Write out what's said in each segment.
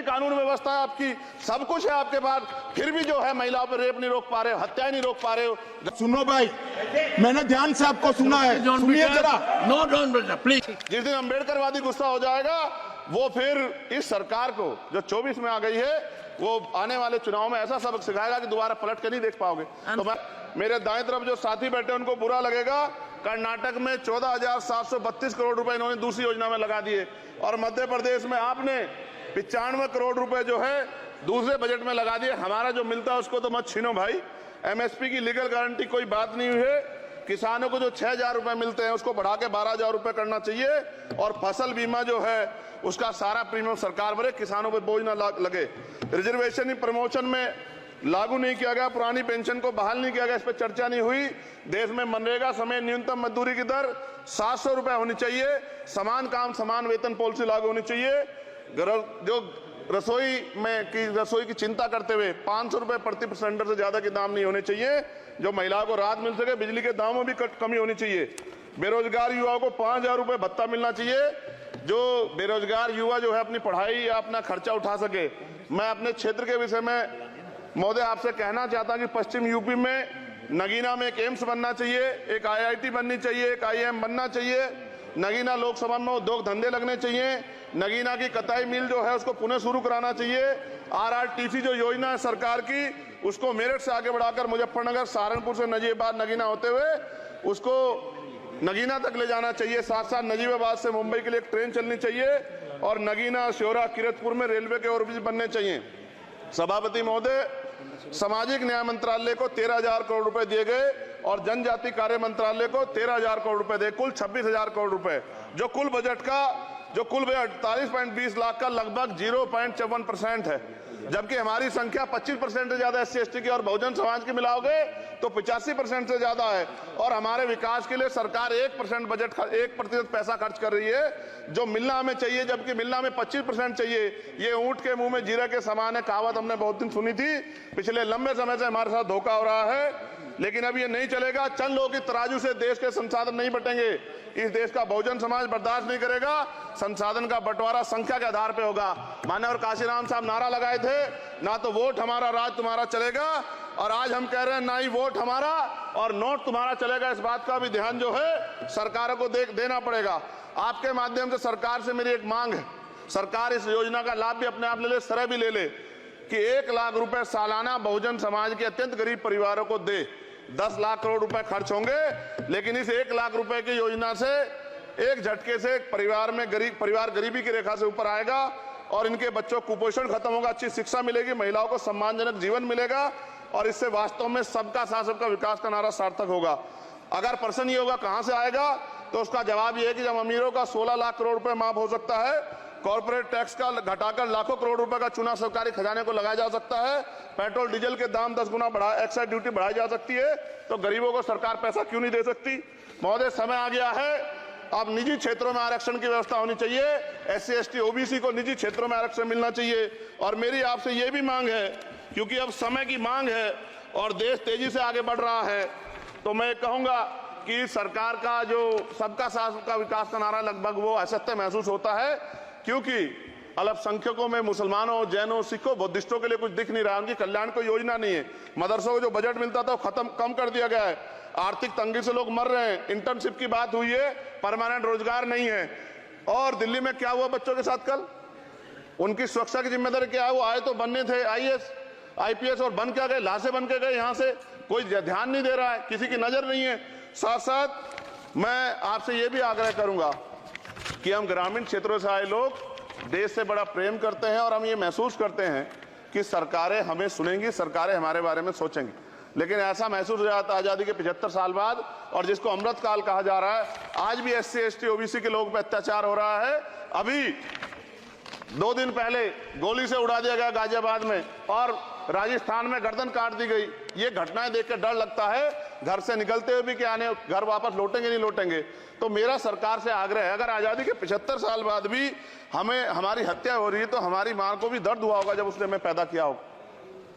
की कानून व्यवस्था है आपकी, सब कुछ है आपके पास, फिर भी जो है महिलाओं पर रेप नहीं रोक पा रहे हो, हत्याएं नहीं रोक पा रहे हो। सुनो भाई, मैंने ध्यान से आपको सुना है, सुनिए जरा। नो डॉन बेटा प्लीज। जिस दिन अम्बेडकरवादी गुस्सा हो जाएगा वो फिर इस सरकार को जो 24 में आ गई है वो आने वाले चुनाव में ऐसा सबक सिखाएगा कि दोबारा पलट के नहीं देख पाओगे। तो मैं मेरे दाएं तरफ जो साथी बैठे उनको बुरा लगेगा, कर्नाटक में 14,732 करोड़ रुपए इन्होंने दूसरी योजना में लगा दिए और मध्य प्रदेश में आपने 95 करोड़ रुपए जो है दूसरे बजट में लगा दिए। हमारा जो मिलता है उसको तो मत छीनो भाई। एमएसपी की लीगल गारंटी कोई बात नहीं हुई है। किसानों को जो 6,000 रुपए मिलते हैं उसको बढ़ा के 12,000 रुपए करना चाहिए और फसल बीमा जो है उसका सारा प्रीमियम सरकार भरे, किसानों पर बोझ ना लगे। रिजर्वेशन प्रमोशन में लागू नहीं किया गया, पुरानी पेंशन को बहाल नहीं किया गया, इस पर चर्चा नहीं हुई। देश में मनरेगा समय न्यूनतम मजदूरी की दर 700 रुपए होनी चाहिए। समान काम समान वेतन पॉलिसी लागू होनी चाहिए। जो रसोई की चिंता करते हुए 500 रुपए प्रति सिलेंडर से ज्यादा के दाम नहीं होने चाहिए, जो महिलाओं को राहत मिल सके। बिजली के दामों में भी कमी होनी चाहिए। बेरोजगार युवाओं को 5,000 रुपए भत्ता मिलना चाहिए, जो बेरोजगार युवा जो है अपनी पढ़ाई या अपना खर्चा उठा सके। मैं अपने क्षेत्र के विषय में महोदय आपसे कहना चाहता हूं कि पश्चिम यूपी में नगीना में एक एम्स बनना चाहिए, एक IIT बननी चाहिए, एक IIM बनना चाहिए। नगीना लोकसभा में उद्योग धंधे लगने चाहिए। नगीना की कताई मिल जो है उसको पुनः शुरू कराना चाहिए। RRTC जो योजना है सरकार की उसको मेरठ से आगे बढ़ाकर मुजफ्फरनगर, सहारनपुर से नजीबाबाद नगीना होते हुए उसको नगीना तक ले जाना चाहिए। साथ साथ नजीबाबाद से मुंबई के लिए एक ट्रेन चलनी चाहिए और नगीना, श्योरा, किरतपुर में रेलवे के ओवरब्रिज बनने चाहिए। सभापति महोदय, सामाजिक न्याय मंत्रालय को 13,000 करोड़ रुपए दिए गए और जनजाति कार्य मंत्रालय को 13,000 करोड़ रुपए दिए, कुल 26,000 करोड़ रुपए, जो कुल बजट 48.20 लाख का लगभग 0.54% है। जबकि हमारी संख्या 25% से ज्यादा SC/ST की और बहुजन समाज की मिलाओगे तो 85% से ज्यादा है। और हमारे विकास के लिए सरकार 1% पैसा खर्च कर रही है, जो मिलना हमें चाहिए, जबकि मिलना में 25% चाहिए। ये ऊंट के मुंह में जीरा के समान है, कहावत हमने बहुत दिन सुनी थी। पिछले लंबे समय से हमारे साथ धोखा हो रहा है, लेकिन अब ये नहीं चलेगा। चंद लोगों की तराजू से देश के संसाधन नहीं बटेंगे। इस देश का बहुजन समाज बर्दाश्त नहीं करेगा। संसाधन का बंटवारा संख्या के आधार पे होगा। माननीय काशीराम साहब नारा लगाए थे, ना तो वोट हमारा राज तुम्हारा चलेगा, और आज हम कह रहे हैं ना ही वोट हमारा और नोट तुम्हारा चलेगा। इस बात का भी ध्यान जो है सरकारों को देना पड़ेगा। आपके माध्यम से सरकार से मेरी एक मांग है, सरकार इस योजना का लाभ भी अपने आप ले ले, सरह भी ले ले कि 1 लाख रुपए सालाना बहुजन समाज के अत्यंत गरीब परिवारों को दे। 10 लाख करोड़ रुपए खर्च होंगे, लेकिन इस 1 लाख रुपए की योजना से एक झटके से परिवार गरीबी की रेखा से ऊपर आएगा और इनके बच्चों को कुपोषण खत्म होगा, अच्छी शिक्षा मिलेगी, महिलाओं को सम्मानजनक जीवन मिलेगा और इससे वास्तव में सबका साथ सबका विकास का नारा सार्थक होगा। अगर प्रश्न ये होगा कहां से आएगा, तो उसका जवाब ये है कि जब अमीरों का 16 लाख करोड़ रुपए माफ हो सकता है, कॉर्पोरेट टैक्स का घटाकर लाखों करोड़ रुपए का चूना सरकारी खजाने को लगाया जा सकता है, पेट्रोल डीजल के दाम 10 गुना एक्साइज ड्यूटी बढ़ाई जा सकती है, तो गरीबों को सरकार पैसा क्यों नहीं दे सकती। महोदय, समय आ गया है, अब निजी क्षेत्रों में आरक्षण की व्यवस्था होनी चाहिए। SC/ST OBC को निजी क्षेत्रों में आरक्षण मिलना चाहिए। और मेरी आपसे ये भी मांग है, क्योंकि अब समय की मांग है और देश तेजी से आगे बढ़ रहा है, तो मैं कहूंगा कि सरकार का जो सबका साथ सबका विकास का नारा लगभग वो असत्य महसूस होता है, क्योंकि अल्पसंख्यकों में मुसलमानों, जैनों, सिखों, बुद्धिस्टों के लिए कुछ दिख नहीं रहा, उनकी कल्याण कोई योजना नहीं है। मदरसों को जो बजट मिलता था वो कम कर दिया गया है। आर्थिक तंगी से लोग मर रहे हैं। इंटर्नशिप की बात हुई है, परमानेंट रोजगार नहीं है। और दिल्ली में क्या हुआ बच्चों के साथ कल, उनकी सुरक्षा की जिम्मेदारी क्या है? वो आए तो बनने थे IAS IPS और बन क्या गए, लाशें बन के गए। यहाँ से कोई ध्यान नहीं दे रहा है, किसी की नजर नहीं है। साथ साथ मैं आपसे ये भी आग्रह करूंगा कि हम ग्रामीण क्षेत्रों से आए लोग देश से बड़ा प्रेम करते हैं और हम ये महसूस करते हैं कि सरकारें हमें सुनेंगी, सरकारें हमारे बारे में सोचेंगी। लेकिन ऐसा महसूस हो जाता है आजादी के 75 साल बाद, और जिसको अमृत काल कहा जा रहा है, आज भी SC/ST OBC के लोगों पर अत्याचार हो रहा है। अभी 2 दिन पहले गोली से उड़ा दिया गया गाजियाबाद में और राजस्थान में गर्दन काट दी गई। ये घटनाएं देख कर डर लगता है, घर से निकलते हुए भी कि आने घर वापस लौटेंगे नहीं लौटेंगे। तो मेरा सरकार से आग्रह है, अगर आजादी के 75 साल बाद भी हमारी हत्या हो रही है, तो हमारी मां को भी दर्द हुआ होगा जब उसने हमें पैदा किया होगा।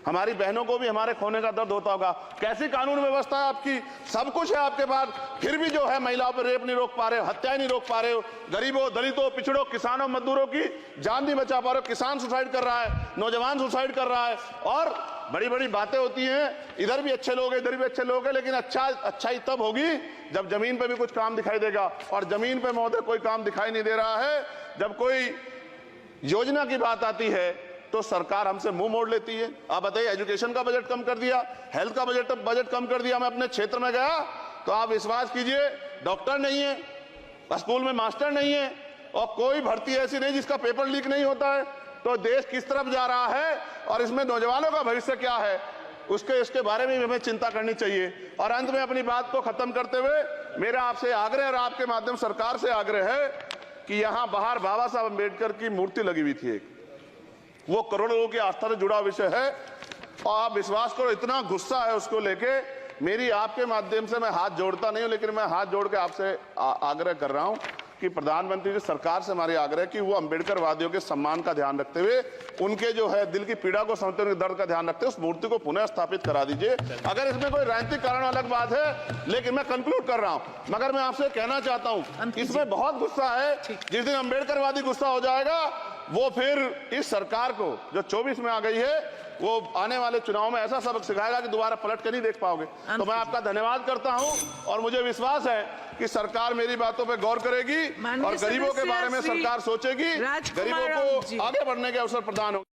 हमारी बहनों को भी हमारे खोने का दर्द होता होगा। कैसी कानून व्यवस्था है आपकी? सब कुछ है आपके पास, फिर भी जो है महिलाओं पर रेप नहीं रोक पा रहे हो, हत्याएं नहीं रोक पा रहे हो, गरीबों, दलितों, पिछड़ों, किसानों, मजदूरों की जान नहीं बचा पा रहे हो। किसान सुसाइड कर रहा है, नौजवान सुसाइड कर रहा है, और बड़ी बड़ी बातें होती हैं, इधर भी अच्छे लोग हैं, इधर भी अच्छे लोग हैं, लेकिन अच्छाई तब होगी जब जमीन पे भी कुछ काम दिखाई देगा। और जमीन पे महोदय कोई काम दिखाई नहीं दे रहा है। जब कोई योजना की बात आती है तो सरकार हमसे मुंह मोड़ लेती है। आप बताइए, एजुकेशन का बजट कम कर दिया, हेल्थ का बजट कम कर दिया। मैं अपने क्षेत्र में गया तो आप विश्वास कीजिए, डॉक्टर नहीं है, स्कूल में मास्टर नहीं है, और कोई भर्ती ऐसी नहीं जिसका पेपर लीक नहीं होता है। तो देश किस तरफ जा रहा है और इसमें नौजवानों का भविष्य क्या है, इसके बारे में हमें चिंता करनी चाहिए। और अंत में अपनी बात को खत्म करते हुए मेरा आपसे आग्रह और आपके माध्यम सरकार से आग्रह है कि यहां बाहर बाबा साहब अम्बेडकर की मूर्ति लगी हुई थी, एक वो करोड़ों लोगों की आस्था से जुड़ा विषय है, और आप विश्वास करो इतना गुस्सा है उसको लेके, मेरी आपके माध्यम से मैं हाथ जोड़ता नहीं हूं, लेकिन मैं हाथ जोड़ के आपसे आग्रह कर रहा हूं कि प्रधानमंत्री जी, सरकार से हमारी आग्रह कि वो अम्बेडकरवादियों के सम्मान का ध्यान रखते हुए, उनके जो है दिल की पीड़ा को समझते हुए, दर्द का ध्यान रखते हुए उस मूर्ति को पुनः स्थापित करा दीजिए। अगर इसमें कोई राजनीतिक कारण अलग बात है, लेकिन मैं कंक्लूड कर रहा हूं। मगर मैं आपसे कहना चाहता हूं, इसमें बहुत गुस्सा है। जिस दिन अम्बेडकरवादी गुस्सा हो जाएगा, वो फिर इस सरकार को जो 24 में आ गई है, वो आने वाले चुनाव में ऐसा सबक सिखाएगा कि दोबारा पलट कर नहीं देख पाओगे। तो मैं आपका धन्यवाद करता हूं, और मुझे विश्वास है कि सरकार मेरी बातों पे गौर करेगी और गरीबों के बारे में सरकार सोचेगी, गरीबों को आगे बढ़ने के अवसर प्रदान होंगे।